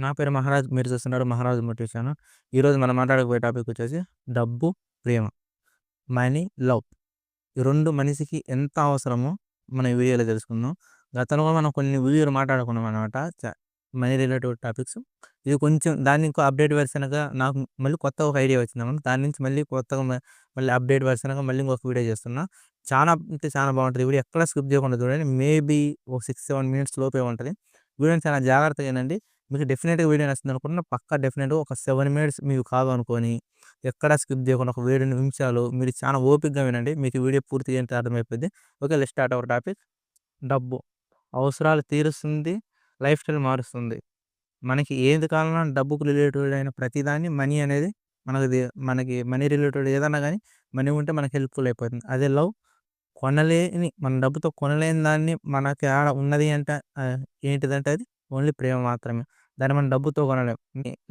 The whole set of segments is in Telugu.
నా పేరు మహారాజ్. మీరు చూస్తున్నారు 'మహారాజ్ మోటివ్' ఛానల్. ఈరోజు మనం మాట్లాడబోయే టాపిక్ వచ్చేసి డబ్బు, ప్రేమ. Money, love. ఈ 2 మనిషికి ఎంత అవసరమో మన ఈ వీడియోలో తెలుసుకుందాం. గతంలో మనం కొన్ని వీడియోలు మాట్లాడుకున్నాం అనమాట. Money related topics. ఇది కొంచెం దాన్ని ఇంకో అప్డేట్ వెర్షన్‌గా నాకు మళ్ళీ కొత్తగా ఒక ఐడియా వచ్చిందనమాట. దాని నుంచి మళ్ళీ కొత్తగా మళ్ళీ అప్డేట్ వెర్షన్‌గా మళ్ళీ ఇంకొక వీడియో చేస్తున్నా. చాలా అంటే చాలా బాగుంటది. ఈ వీడియో ఎక్కడ స్కిప్ చేయకుండా చూడండి. మేబీ ఒక 6, 7 మినిట్స్ లోపే ఉంటది. వీడియోని చాలా జాగ్రత్తగా వినండి. మీకు డెఫినిట్‌గా వీడియో నచ్చిందనుకుంటున్నా. పక్కా డెఫినిట్‌గా ఒక 7 మినిట్స్ మీకు కాదనుకోని, ఎక్కడా స్కిప్ చేయకుండా ఒక 7 నిమిషాలు మీరు చాలా ఓపికగా వినండి. మీకు వీడియో పూర్తిగా ఏంటో అర్థమైపోద్ది. Okay. Let's start our topic. డబ్బు. అవసరాలు తీరుస్తుంది. లైఫ్ స్టైల్ మారుస్తుంది. మనకి ఏది కావాలన్నా డబ్బుకు రిలేటెడ్ అయిన ప్రతిదాన్ని మనీ అనేది మనది మనకి మనీ రిలేటెడ్ ఏదన్నా గానీ మనీ ఉంటే మనకు హెల్ప్‌ఫుల్ అయిపోతుంది. అదే లవ్ మన డబ్బుతో కొనలేని దాన్ని మనకి ఆడ ఉన్నది అంటే ఏంటిదంటే అది ఓన్లీ ప్రేమ మాత్రమే. దాన్ని మనం డబ్బుతో కొనలేం.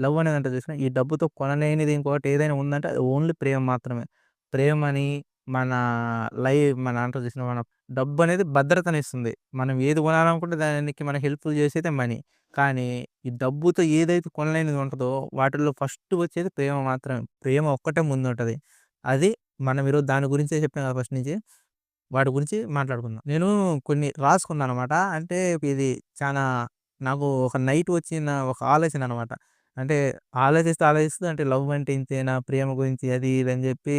లవ్ అనేదంటే చూసినా ఈ డబ్బుతో కొనలేనిది ఇంకోటి ఏదైనా ఉందంటే అది ఓన్లీ ప్రేమ మాత్రమే. ప్రేమని మన మన అంటారు చూసినా మన డబ్బనేది భద్రతనిస్తుంది. మనం ఏది కొనాలనుకుంటే దానికి మనకి హెల్ప్‌ఫుల్ చేసేదే మనీ. కానీ ఈ డబ్బుతో ఏదైతే కొనలేనిది ఉంటదో వాటిల్లో ఫస్ట్ వచ్చేది ప్రేమ మాత్రమే. ప్రేమ ఒక్కటే ముందుంటది. అది మనం ఈరోజు దాని గురించే చెప్పాం కదా ఫస్ట్ నుంచి. వాటి గురించి మాట్లాడుకుందాం. నేను కొన్ని రాసుకున్నాననమాట. అంటే ఇది చానా నాకు ఒక నైట్ వచ్చిన ఒక ఆలోచన అనమాట. అంటే ఆలోచిస్తూ అంటే లవ్ అంటే ఇంతేనా? ప్రేమ గురించి అది ఇది అని చెప్పి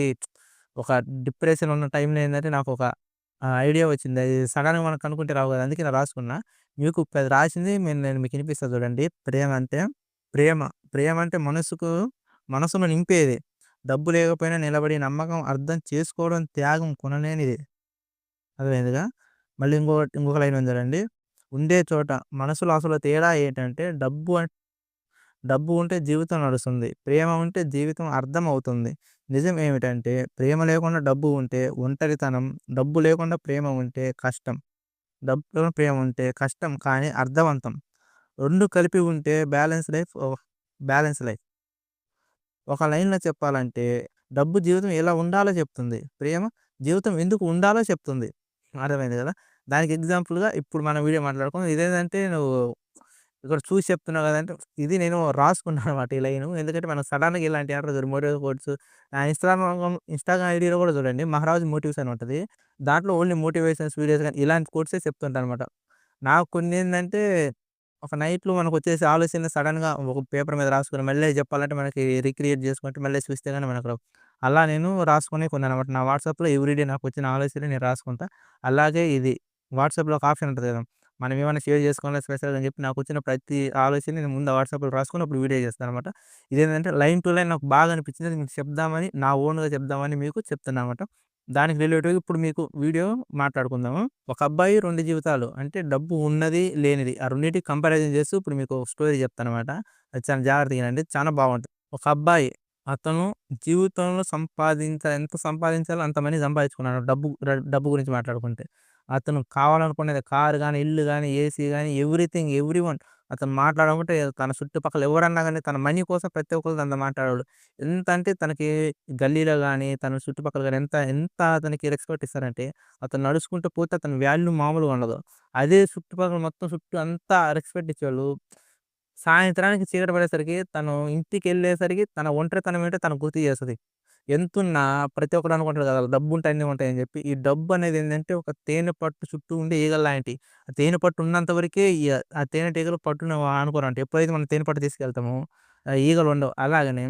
ఒక డిప్రెషన్ ఉన్న టైంలో ఏందంటే నాకొక ఐడియా వచ్చింది. అది సడెన్‌గా మనం కనుక్కుంటే రావు కదా! అందుకే నేను రాసుకున్నా. మీకు అది రాసింది నేను మీకు వినిపిస్తా చూడండి. ప్రేమ. ప్రేమ అంటే మనసును నింపేది. డబ్బు లేకపోయినా నిలబడి నమ్మకం అర్థం చేసుకోవడం త్యాగం కొనలేనిది. అర్థమైందిగా. మళ్ళీ ఇంకొక లైన్ ఉంది చూడండి. ఉండే చోట మనసులో అసలు తేడా ఏంటంటే డబ్బు ఉంటే జీవితం నడుస్తుంది. ప్రేమ ఉంటే జీవితం అర్థమవుతుంది. నిజం ఏమిటంటే ప్రేమ లేకుండా డబ్బు ఉంటే ఒంటరితనం, డబ్బు లేకుండా ప్రేమ ఉంటే కష్టం. డబ్బులో ప్రేమ ఉంటే కష్టం కానీ అర్థవంతం. 2 కలిపి ఉంటే బ్యాలెన్స్ లైఫ్. ఒక లైన్‌లో చెప్పాలంటే డబ్బు జీవితం ఎలా ఉండాలో చెప్తుంది. ప్రేమ జీవితం ఎందుకు ఉండాలో చెప్తుంది. అర్థమైంది గదా! దానికి ఎగ్జాంపుల్‌గా ఇప్పుడు మనం వీడియో మాట్లాడుకుందాం. ఇదేందంటే నువ్వు ఇక్కడ చూసి చెప్తున్నావు గదంటే ఇది నేను రాసుకున్నానన్నమాట ఈ లైను. ఎందుకంటే మనం సడెన్‌గా ఇలాంటివి అంటారు చూడు మోటివేషన్ కోట్స్ ఇన్‌స్టాగ్రామ్ ఐడీలో గూడా చూడండి 'మహారాజ్ మోటివ్స్' అని ఉంటది. దాంట్లో ఓన్లీ మోటివేషన్స్ వీడియోస్ గాని ఇలాంటి కోట్సే చెప్తుంటానన్నమాట. నాకు కొన్నేందంటే ఒక నైట్‌లో మనకొచ్చేసే ఆలోచనలు సడెన్‌గా ఒక పేపర్ మీద రాసుకొని మళ్ళీ చెప్పాలంటే మనకి రీక్రియేట్ చేసుకుంటే మళ్ళీ చూస్తే గాని మనకు రావు. అలా నేను రాసుకొని కొన్నానన్నమాట. నా వాట్సాప్‌లో ఎవ్రీడే నాకొచ్చిన ఆలోచనలు నేను రాసుకుంటా. అలాగే ఇది వాట్సాప్‌లో ఒక ఆప్షన్ ఉంటది గదా! మనం ఏమైనా షేర్ చేసుకోవాలా స్పెషల్‌గా అని చెప్పి నాకొచ్చిన ప్రతి ఆలోచన నేను ముందు వాట్సాప్‌లో రాసుకొని అప్పుడు వీడియో చేస్తానన్నమాట. ఇదేంటంటే లైన్ టు లైన్ నాకు బాగా అనిపించింది. అది మీకు చెప్దామని నా ఓన్‌గా చెప్దామని మీకు చెప్తున్నానన్నమాట. దానికి రిలేటివ్‌గా ఇప్పుడు మీకు వీడియో మాట్లాడుకుందాము. ఒక అబ్బాయి 2 జీవితాలు. అంటే డబ్బు ఉన్నది, లేనిది. ఆ రెండిటికి కంపారిజన్ చేస్తూ ఇప్పుడు మీకు ఒక స్టోరీ చెప్తానన్నమాట. అది చాలా జాగ్రత్తగా ఇనండి. చాలా బాగుంటది. ఒక అబ్బాయి అతను జీవితంలో ఎంత సంపాదించాలో అంత మనీ సంపాదించుకున్నాడు. డబ్బు గురించి మాట్లాడుకుంటే. అతను కావాలనుకునేది కారు గాని, ఇల్లు గాని, ఏసీ గాని ఎవ్రీథింగ్ ఎవ్రీవన్ అతను మాట్లాడాలంటే తన చుట్టుపక్కల ఎవరన్నా గాని తన మనీ కోసం ప్రతి ఒక్కళ్ళు తనతో మాట్లాడేవాళ్ళు. ఎంత అంటే తనకి గల్లీలో గాని, తన చుట్టుపక్కల గాని ఎంత అతనికి రెస్పెక్ట్ ఇస్తారంటే అతను నడుచుకుంటూ పోతే అతని వాల్యూ మామూలుగా ఉండదు. అదే చుట్టుపక్కల మొత్తం చుట్టూ అంతా రెస్పెక్ట్ ఇచ్చేవాళ్ళు. సాయంత్రానికి చీకటి పడేసరికి తను ఇంటికెళ్ళేసరికి తన ఒంటరితనం ఏంటో తనకు గుర్తు చేస్తది. ఎంతున్నా ప్రతి ఒక్కడు అనుకుంటాడు కదా! డబ్బుంటే అన్నీ ఉంటాయని చెప్పి. ఈ డబ్బు అనేది ఏందంటే ఒక తేనె పట్టు చుట్టూ ఉండే ఈగల్లాంటియి. ఆ తేనె పట్టు ఉన్నంత వరకే ఆ తేనెటీగలు పట్టుని అనుకోరంట. ఎప్పుడైతే మనం తేనె పట్టు తీసుకెళ్తామో ఈగలు ఉండవు. అలాగనే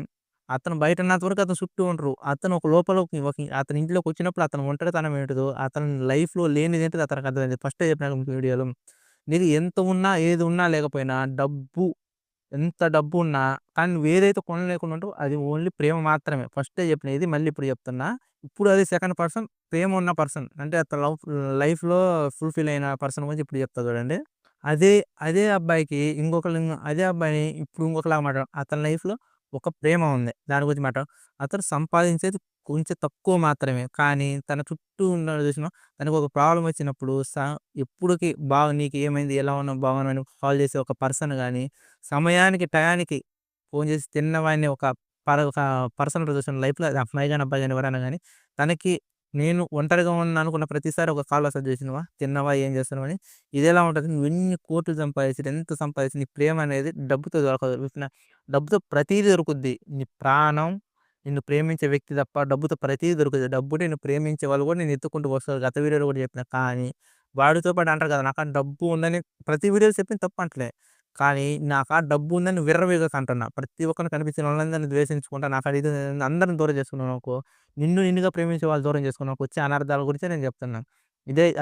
అతను బయట ఉన్నంత వరకు అతని చుట్టూ ఉండరు. అతను ఒక లోపలోకి అతని ఇంట్లోకొచ్చినప్పుడు అతని ఒంటరితనం ఏంటిదో, అతని లైఫ్‌లో లేనిదేంటిదో అతనికి అర్థమైంది. ఫస్టే చెప్పినా మీకు వీడియోలో. నీకు ఎంత ఉన్నా, ఏది ఉన్నా లేకపోయినా ఎంత డబ్బున్నా కానీ నువ్వేదైతే కొనలేకుండా ఉంటావో అది ఓన్లీ ప్రేమ మాత్రమే. ఫస్టే చెప్పిన ఇది మళ్ళీ ఇప్పుడు చెప్తున్నా. ఇప్పుడు అది సెకండ్ పర్సన్ ప్రేమ ఉన్న పర్సన్. అంటే అతని లైఫ్‌లో ఫుల్‌ఫిల్ అయిన పర్సన్ గురించి ఇప్పుడు చెప్తా చూడండి. అదే అదే అబ్బాయికి అదే అబ్బాయిని ఇప్పుడు ఇంకొకలాగా అతని లైఫ్‌లో ఒక ప్రేమ ఉంది. దాని గురించి అతను సంపాదించేది కొంచెం తక్కువ మాత్రమే. కానీ తన చుట్టూ ఉన్నోళ్ళు చూసినావా తనకొక ప్రాబ్లమ్ వచ్చినప్పుడు ఎప్పుడుకి నీకు ఏమైంది? ఎలా ఉన్నావు? బాగున్నావా? అని కాల్ చేసే ఒక పర్సన్ గాని సమయానికి, టయానికి ఫోను చేసి తిన్నవాడిని ఒక పర్సన్ ఉంటది చూసారా లైఫ్‌లో అది అమ్మాయి గాని, అబ్బాయి గాని ఎవరైనా గాని తనకి నేను ఒంటరిగా ఉన్నా అనుకున్న ప్రతిసారి ఒక కాల్ వస్తది చూసినవా? తిన్నావా? ఏం చేస్తున్నావు? అని. ఇదెలా ఉంటది? నువ్వెన్ని కోట్లు సంపాదించి, ఎంత సంపాదించి నీ ప్రేమ అనేది డబ్బుతో దొరకదు. డబ్బుతో ప్రతీదీ దొరుకుద్ది. నీ ప్రాణం, నిన్ను ప్రేమించే వ్యక్తి తప్ప డబ్బుతో ప్రతీదీ దొరుకుతది. డబ్బు నిన్ను ప్రేమించే వాళ్ళు కూడా నిన్ను ఎత్తుకుంటూ వస్తారు. గత వీడియోలో కూడా చెప్పిన. కానీ వాడితో పాటు అంటారు కదా! నాకాడ డబ్బు ఉందని ప్రతి వీడియోలో చెప్పింది తప్పంటలే. కానీ నాకాడ డబ్బు ఉందని విర్రవీగకు అంటున్నా. ప్రతి ఒక్కరిని కనిపించిన వాళ్ళందరిని ద్వేషించుకుంటా నాకాడ ఇది ఉంది అందరిని దూరం చేసుకున్నావనుకో, నిన్ను నిన్నుగా ప్రేమించే వాళ్ళు దూరం చేసుకున్నావనుకో, వచ్చే అనర్థాల గురించే నేను చెప్తున్నా.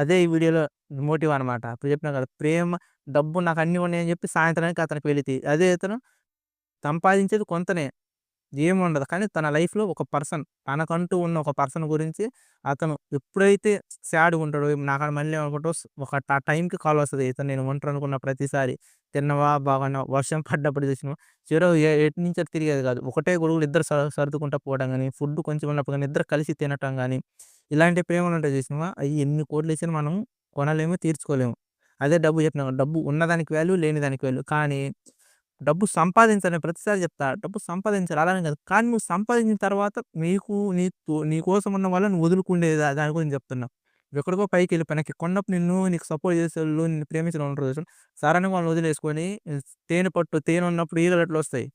అదే ఈ వీడియోలో మోటివ్ అనమాట. ఇప్పుడు చెప్పినా కదా! ప్రేమ, డబ్బు నాకు అన్నీ ఉన్నాయని చెప్పి సాయంత్రానికి అతనికి వెళితి. అదే ఇతను సంపాదించేది కొంతనే. ఏముండదు. కానీ తన లైఫ్‌లో ఒక పర్సన్, తనకంటూ ఉన్న ఒక పర్సన్ గురించి అతను ఎప్పుడైతే సాడ్‌గా ఉంటాడో, నాకాడ మళ్ళీ అనుకుంటూ ఒక టైంకి కాల్ వస్తది. ఇతను నేను ఒంటరి అనుకున్న ప్రతిసారి. తిన్నవా? బాగున్నావా? వర్షం పడ్డప్పుడు చూసినవా? చెరో ఎటు నుంచి అటు తిరిగేది కాదు. ఒకటే గొడుగులో ఇద్దరు సర్దుకుంటా పోవడం గాని, ఫుడ్ కొంచెం ఉన్నప్పుడు గాని, ఇద్దరు కలిసి తినటం గాని, ఇలాంటి ప్రేమలుంటాయి చూసినవా? అయి ఎన్ని కోట్లేసినా మనం కొనలేము, తీర్చుకోలేము. అదే డబ్బు చెప్పినా కదా! డబ్బు ఉన్నదానికి వాల్యూ, లేని దానికి వాల్యూ. కానీ డబ్బు సంపాదించాలని ప్రతిసారి చెప్తా. డబ్బు సంపాదించాలి అలానే కాదు. కానీ నువ్వు సంపాదించిన తర్వాత నీ కోసం ఉన్న వాళ్ళని వదులుకుండే దాని గురించి చెప్తున్నా. ఎక్కడికో పైకెళ్ళిపోయి నాకిక్కడున్నప్పుడు నీకు సపోర్ట్ చేసేవాళ్ళు, నిన్ను ప్రేమించిన వాళ్ళు ఉంటారు చూసావా? సడెన్‌గా వాళ్ళని వదిలేసుకొని తేనె ఉన్నప్పుడు ఈగలు ఎట్లొస్తాయి?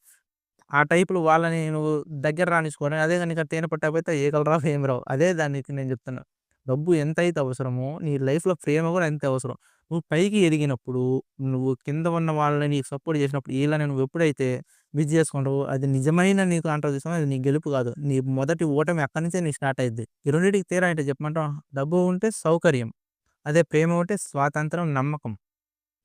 ఆ టైప్‌లో వాళ్ళని నువ్వు దగ్గర రానిచ్చుకోని అదే గాని నీకు తేనె పట్టకపోతే ఈగలు రావు, ఏమి రావు. అదే దానికి నేను చెప్తున్నా. డబ్బు ఎంతైతే అవసరమో నీ లైఫ్‌లో ప్రేమ కూడా అంతే అవసరం. నువ్వు పైకి ఎదిగినప్పుడు, నువ్వు కింద ఉన్న వాళ్ళని నీకు సపోర్ట్ చేసినప్పుడు, ఈళ్ళని నువ్వు ఎప్పుడైతే మిస్ చేసుకుంటావో అది నిజమైన నీకు అంటారు చూసావా? అది నీ గెలుపు కాదు. నీ మొదటి ఓటమి అక్కడి నుంచే స్టార్ట్ అయిద్ది. ఈ రెండిటికి తేడా ఏంటో చెప్పమంటావా? డబ్బు ఉంటే సౌకర్యం. అదే ప్రేమ ఉంటే స్వాతంత్రం, నమ్మకం.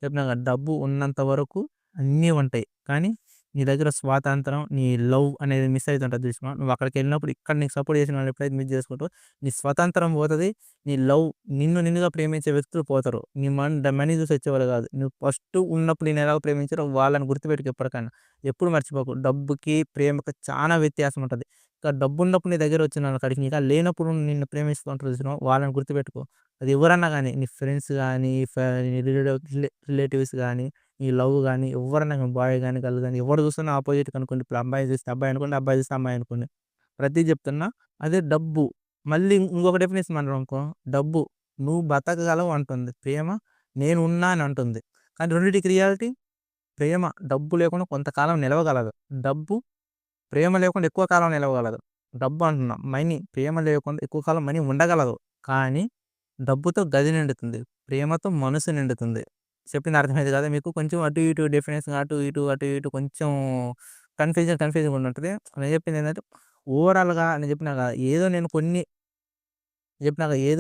చెప్పినా కదా! డబ్బు ఉన్నంత వరకు అన్నీ ఉంటాయి. కానీ నీ దగ్గర స్వాతంత్రం, నీ లవ్ అనేది మిస్ అయితుంటది చూసినావా? నువ్వు అక్కడికెళ్ళినప్పుడు ఇక్కడ నీకు సపోర్ట్ చేసిన వాళ్ళని ఎప్పుడైతే మిస్ చేసుకుంటావో, నీ స్వతంత్రం పోతది. నీ లవ్, నిన్నుగా ప్రేమించే వ్యక్తులు పోతారు. నీ మనీ చూసి వచ్చేవాళ్ళు కాదు. నువ్వు ఫస్ట్ ఉన్నప్పుడు నిన్నెలా ప్రేమించారో వాళ్ళని గుర్తుపెట్టుకో ఎప్పటికైనా. ఎప్పుడు మర్చిపోకు. డబ్బుకి, ప్రేమకి చానా వ్యత్యాసం ఉంటది. డబ్బున్నప్పుడు నీ దగ్గర వచ్చిన కాడికి ఇంకా లేనప్పుడు నిన్ను ప్రేమిస్తూ ఉంటారు చూసినావా? వాళ్ళని గుర్తుపెట్టుకో. అది ఎవరన్నా గాని, నీ ఫ్రెండ్స్ గాని, నీ రిలేటివ్స్ గాని, నీ లవ్ గాని, ఎవ్వరన్నా గాని, బాయ్ గాని, గర్ల్ గాని ఎవరు చూస్తున్నా అపోజిట్‌గా అనుకోండి. ఇప్పుడు అమ్మాయిని చూస్తే అబ్బాయి అనుకోండి, అబ్బాయి చూస్తే అమ్మాయి అనుకోండి. ప్రతిది చెప్తున్నా. అదే డబ్బు. మళ్ళీ ఇంకొక డెఫినిషన్ అన్నామనుకో, డబ్బు నువ్వు బతకగలవు అంటుంది. ప్రేమ నేను ఉన్నా అని అంటుంది. కానీ రెండిటికి రియాలిటీ, ప్రేమ డబ్బు లేకుండా కొంతకాలం నిలవగలదు. డబ్బు ప్రేమ లేకుండా ఎక్కువ కాలం నిలవగలదు. డబ్బు అంటున్నా. మనీ ప్రేమ లేకుండా ఎక్కువ కాలం మనీ ఉండగలదు. కానీ డబ్బుతో గది నిండుతుంది. ప్రేమతో మనసు నిండుతుంది. చెప్పింది అర్థమైంది కదా మీకు? కొంచెం అటు ఇటు డెఫినిషన్ అటు ఇటు కొంచెం కన్‌ఫ్యూజింగ్‌గా ఉన్నట్టుంది. నేను చెప్పిందేంటంటే ఓవరాల్‌గా నేను చెప్పినా కదా! ఏదో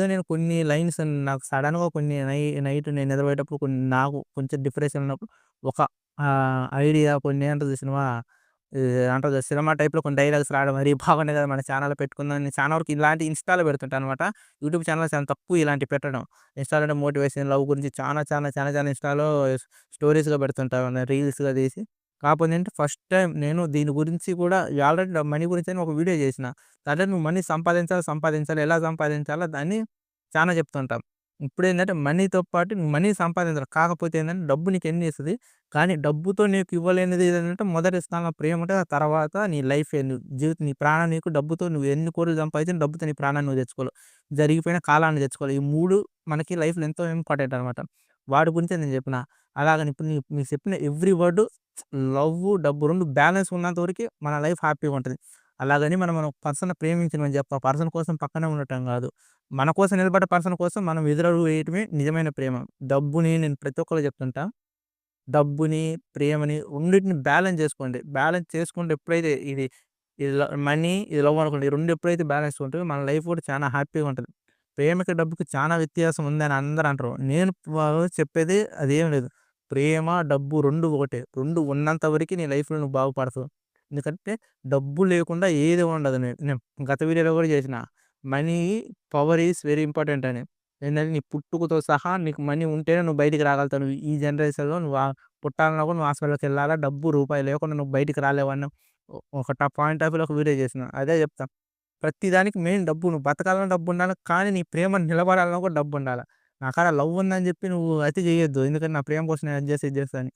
నేను కొన్ని లైన్స్ నాకు సడెన్‌గా కొన్ని నైట్ నేను నిద్రపోయేటప్పుడు నాకు కొంచెం డిప్రెషన్ ఉన్నప్పుడు ఒక ఐడియా కొన్ని అంటారు చూసినవా? ఈ అంటారు కదా! సినిమా టైప్‌లో కొన్ని డైలాగ్స్ రావడం "అరే! బాగున్నాయి కదా! మన ఛానెల్‌లో పెట్టుకుందాం" అని చాలా వరకు ఇలాంటి ఇన్‌స్టాలో పెడుతుంటా అనమాట. యూట్యూబ్ ఛానెల్‌లో చాలా తక్కువ ఇలాంటివి పెట్టడం. ఇన్‌స్టాలో అంటే మోటివేషన్, లవ్ గురించి చాలా ఇన్‌స్టాలో స్టోరీస్‌గా పెడుతుంటా. రీల్స్‌గా తీసి. కాకపోతే ఏంటంటే ఫస్ట్ టైమ్ నేను దీని గురించి కూడా ఆల్రెడీ మనీ గురించని ఒక వీడియో చేసిన. అంటే నువ్వు మనీ సంపాదించాలి. ఎలా సంపాదించాలో దాన్ని చానా చెప్తుంటాం. ఇప్పుడేందంటే మనీతో పాటు మనీ సంపాదించాలి. కాకపోతే ఏందంటే డబ్బు నీకు ఎన్ని ఇస్తది. కానీ డబ్బుతో నీకు ఇవ్వలేనిది ఏదంటే మొదటి స్థానంలో ప్రేమ ఉంటది. ఆ తర్వాత నీ లైఫే నీ ప్రాణం నీకు డబ్బుతో నువ్వు ఎన్ని కోట్లు సంపాదించినా డబ్బుతో నీ ప్రాణాన్ని నువ్వు తెచ్చుకోలేవు. జరిగిపోయిన కాలాన్ని తెచ్చుకోలేవు. ఈ 3 మనకి లైఫ్‌లో ఎంతో ఇంపార్టెంట్ అనమాట. వాటి గురించే నేను చెప్పిన. అలాగని ఇప్పుడు మీకు చెప్పిన ఎవ్రి వర్డ్ లవ్వు, డబ్బు 2 బ్యాలెన్స్ ఉన్నంత వరకి మన లైఫ్ హ్యాపీగా ఉంటది. అలాగని మనం ఒక పర్సన్‌ని ప్రేమించినమని చెప్పి ఆ పర్సన్ కోసం పక్కనే ఉండటం గాదు. మన కోసం నిలబడ్డ పర్సన్ కోసం మనం ఎదురడుగు వేయటమే నిజమైన ప్రేమ. డబ్బుని నేను ప్రతి ఒక్కళ్ళకి చెప్తుంటా. డబ్బుని, ప్రేమని రెండిటిని బ్యాలెన్స్ చేసుకోండి. బ్యాలెన్స్ చేసుకుంటే ఎప్పుడైతే మనీ, ఇది లవ్ అనుకోండి. ఈ 2 ఎప్పుడైతే బ్యాలెన్స్ ఉంటాయో మన లైఫ్ కూడా చాలా హ్యాపీగా ఉంటది. ప్రేమకి, డబ్బుకి చానా వ్యత్యాసం ఉందని అందరూ అంటారు. నేను చెప్పేది అదేం లేదు. ప్రేమ, డబ్బు 2 ఒకటే. 2 ఉన్నంత వరకి నీ లైఫ్‌లో నువ్వు బాగుపడతావు. ఎందుకంటే డబ్బు లేకుండా ఏది ఉండదు. నేను గత వీడియోలో కూడా చేసిన. Money power is very important అని. ఏంటంటే నీ పుట్టుకతో సహా నీకు మనీ ఉంటేనే నువ్వు బయటికి రాగలుగుతావు. నువ్వు ఈ జనరేషన్‌లో నువ్వు పుట్టాలన్నా కూడా నువ్వు హాస్పిటల్‌కెళ్ళాలా, డబ్బు రూపాయి లేకుండా నువ్వు బయటికి రాలేవన్న ఒక పాయింట్ ఆఫ్ వ్యూలో ఒక వీడియో చేసిన. అదే చెప్తా. ప్రతి దానికి మెయిన్ డబ్బు. నువ్వు బతకాలన్నా డబ్బుండాలి. కానీ నీ ప్రేమ నిలబడాలన్నా కూడా డబ్బుండాల. నా కాడ లవ్ ఉందని చెప్పి నువ్వు అతి చేయొద్దు. ఎందుకంటే నా ప్రేమ కోసం నేను ఇది చేస్తా అని.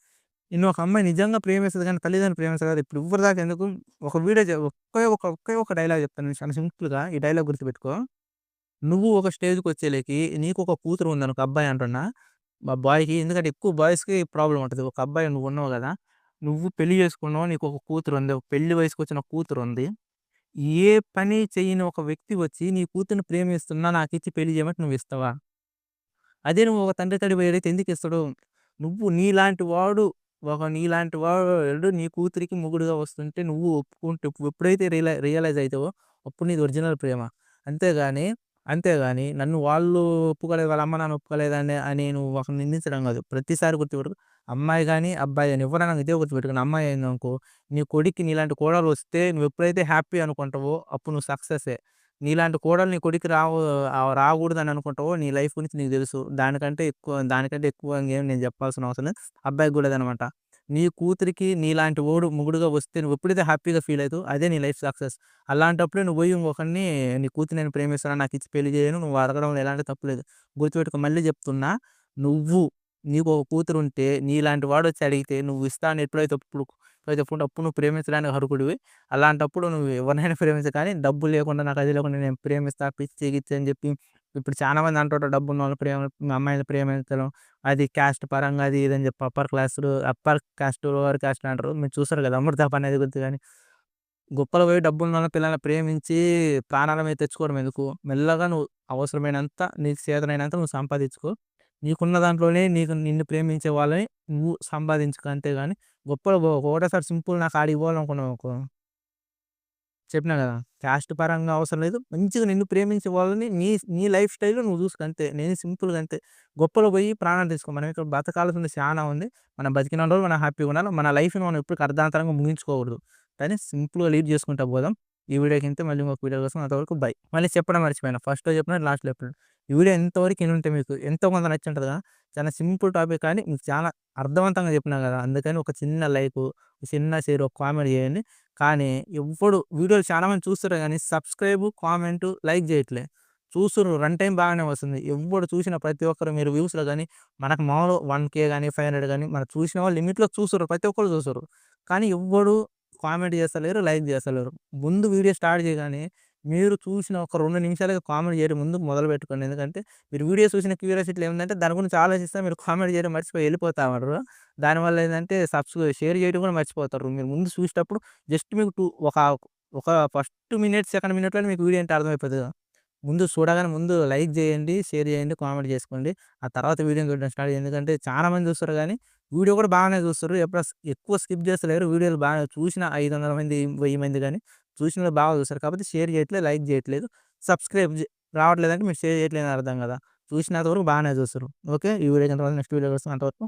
నిన్ను ఒక అమ్మాయి నిజంగా ప్రేమిస్తది గానీ తల్లిదండ్రులు ప్రేమిస్తది కదా! ఇప్పుడు ఇవ్వరి దాకా ఎందుకు ఒక వీడియో ఒకే ఒక డైలాగ్ చెప్తాను. చాలా సింపుల్‌గా ఈ డైలాగ్ గుర్తుపెట్టుకో. నువ్వు ఒక స్టేజ్‌కొచ్చేలేకి నీకొక కూతురు ఉందనుకో అబ్బాయి అంటున్నా. బాయ్‌కి ఎందుకంటే ఎక్కువ బాయ్స్‌కి ప్రాబ్లమ్ ఉంటది. ఒక అబ్బాయి నువ్వున్నావు గదా! నువ్వు పెళ్లి చేసుకున్నావు. నీకొక కూతురుంది. ఒక పెళ్లి వయసుకొచ్చిన కూతురుంది. ఏ పని చెయ్యని ఒక వ్యక్తి వచ్చి నీ కూతురిని ప్రేమిస్తున్నా నాకిచ్చి పెళ్లి చేయమంటే నువ్విస్తావా? అదే నువ్వు ఒక తండ్రి తడిపోయాడైతే ఎందుకిస్తడు? నువ్వు నీలాంటి వాడు నీ కూతురికి మొగుడుగా వస్తుంటే నువ్వు ఒప్పుకుంటే ఎప్పుడైతే రియలైజ్ అయితావో అప్పుడు నీది ఒరిజినల్ ప్రేమ. అంతేగాని, అంతేగాని నన్ను వాళ్ళు ఒప్పుకోలేదు, వాళ్ళ అమ్మ నాన్న ఒప్పుకోలేదని అని నువ్వు ఒకరిని నిందించడం కాదు. ప్రతిసారి గుర్తుపెట్టుకో అమ్మాయి గాని, అబ్బాయి గాని ఎవరైనా ఇదే గుర్తుపెట్టుకోండి. అమ్మాయి అయిందనుకో నీ కొడుక్కి నీలాంటి కోడలొస్తే నువ్వెప్పుడైతే హ్యాపీ అనుకుంటావో అప్పుడు నువ్వు సక్సెస్సే. నీలాంటి కోడలు నీ కొడుక్కి రాకూడదని అనుకుంటావో నీ లైఫ్ గురించి నీకు తెలుసు. దానికంటే ఎక్కువ ఇంకేం నేను చెప్పాల్సిన అవసరం లేదు. అబ్బాయికి కూడా అదనమాట. నీ కూతురికి నీలాంటి వోడు మొగుడుగా వస్తే నువ్వెప్పుడైతే హ్యాపీగా ఫీల్ అయితావో అదే నీ లైఫ్ సక్సెస్. అలాంటప్పుడే నువ్వు పోయి ఇంకొకడిని నీ కూతురిని నేను ప్రేమిస్తున్నాను నాకిచ్చి పెళ్లి చేయను నువ్వు అడగడంలో ఎలాంటి తప్పు లేదు. గుర్తుపెట్టుకో మళ్ళీ చెప్తున్నా. నువ్వు నీకొక కూతురుంటే నీలాంటి వాడొచ్చి అడిగితే నువ్వు ఇస్తా అని ఎప్పుడైతే ఒప్పుకుంటావో అప్పుడు నువ్వు ప్రేమించడానికి అర్హుడివి. అలాంటప్పుడు నువ్వు ఎవరినైనా ప్రేమించు కానీ డబ్బు లేకుండా నాకు అది లేకుండా నేను ప్రేమిస్తా పిచ్చి గిచ్చి అని చెప్పి ఇప్పుడు చాలా మంది అంటుంటారు డబ్బున్నోళ్ళు అమ్మాయిని ప్రేమించడం అది క్యాస్ట్ పరంగా అది ఇది అని చెప్పి అప్పర్ కాస్ట్, లోవర్ కాస్ట్ అంటారు. మీరు చూసారు కదా! అమృతాప్ అనేది గుర్తు గాని. గొప్పలు పోయి డబ్బున్నోళ్ళ పిల్లల్ని ప్రేమించి ప్రాణాల మీద తెచ్చుకోవడం ఎందుకు? మెల్లగా నువ్వు అవసరమైనంత నీకు చేతనైనంత నువ్వు సంపాదించుకో. నీకున్న దాంట్లోనే నిన్ను ప్రేమించే వాళ్ళని నువ్వు సంపాదించుకో అంతేగాని గొప్పలు పోకు. ఒకటేసారి సింపుల్ నాకు ఆడికి పోవాలనుకున్నావనుకో చెప్పినా గదా! కాస్ట్ పరంగా అవసరం లేదు. మంచిగా నిన్ను ప్రేమించే వాళ్ళని నీ లైఫ్ స్టైల్‌లో నువ్వు చూసుకో అంతే. నేను సింపుల్‌గా అంతే. గొప్పలో పోయి ప్రాణాలు తీసుకో. మనం ఇక్కడ బతకాల్సింది చానా ఉంది. మనం బతికినన్ని రోజులు మనం హ్యాపీగా ఉండాలి. మన లైఫ్‌ని మనం ఎప్పటికి అర్ధాంతరంగా ముగించుకోకూడదు. కానీ సింపుల్‌గా లీడ్ చేసుకుంటా పోదాం. ఈ వీడియోకి ఇంతే. మళ్ళీ ఇంకొక వీడియో కోసం అంతవరకు బై. మళ్ళీ చెప్పడం మర్చిపోయాను. ఫస్ట్‌లో చెప్పినట్టు లాస్ట్‌లో చెప్పాను. ఈ వీడియో ఎంతవరకు ఇనుంటే మీకు ఎంతో కొంత నచ్చుంటది కదా! చాలా సింపుల్ టాపిక్ కానీ మీకు చాలా అర్థవంతంగా చెప్పినా కదా! అందుకని ఒక చిన్న లైకు, చిన్న షేర్, ఒక కామెంట్ చేయండి. కానీ ఎవ్వడు వీడియోలు చాలా మంది చూస్తుర్రే గానీ సబ్‌స్క్రైబు, కామెంటు, లైక్ జేయట్లే. చూస్తుర్రు రన్ టైమ్ బాగానే వస్తుంది. ఎవ్వడు చూసిన ప్రతి ఒక్కరు మీరు వ్యూస్‌లో గాని మనకు మామూలుగా 1,000 గాని, 500 గాని మనం చూసిన వాళ్ళు లిమిట్‌లో చూస్తుర్రు. ప్రతి ఒక్కళ్ళు చూస్తుర్రు. కానీ ఎవ్వడు కామెంట్ చేస్తలేరు, లైక్ చేస్తలేరు. ముందు వీడియో స్టార్ట్ చేయగానే మీరు చూసిన ఒక 2 నిమిషాలకే కామెంట్ చేయడం ముందు మొదలుపెట్టుకోండి. ఎందుకంటే మీరు వీడియో చూసిన క్యూరియాసిటీలో ఏముందంటే దాని గురించి ఆలోచిస్తే మీరు కామెంట్ చేయడం మర్చిపోయి వెళ్ళిపోతా ఉంటారు. దానివల్ల ఏందంటే షేర్ చేయడం కూడా మర్చిపోతారు. మీరు ముందు చూసేటప్పుడు జస్ట్ మీకు ఒక ఒక ఫస్ట్ మినిట్, సెకండ్ మినిట్‌లోనే మీకు వీడియో అంటే అర్థమైపోతది కదా! ముందు చూడగానే ముందు లైక్ చేయండి, షేర్ చేయండి, కామెంట్ చేసుకోండి. ఆ తర్వాత వీడియోని చూడడం స్టార్ట్ చేయండి. ఎందుకంటే చాలా మంది చూస్తారు గానీ వీడియో కూడా బాగానే చూస్తారు. ఎక్కువ స్కిప్ చేస్తలేరు. వీడియోలు బాగా చూసిన 500 మంది, 1000 మంది గాని చూసినోళ్ళు బాగా చూస్తారు. కాకపోతే షేర్ చేయట్లేదు, లైక్ చేయట్లేదు. సబ్‌స్క్రైబ్ రావట్లేదంటే మీరు షేర్ చేయట్లేదని అర్థం కదా! చూసినంత వరకు బాగానే చూస్తుర్రు. ఓకే. ఈ వీడియో నెక్స్ట్ వీడియో కలుస్తాం అంతవరకు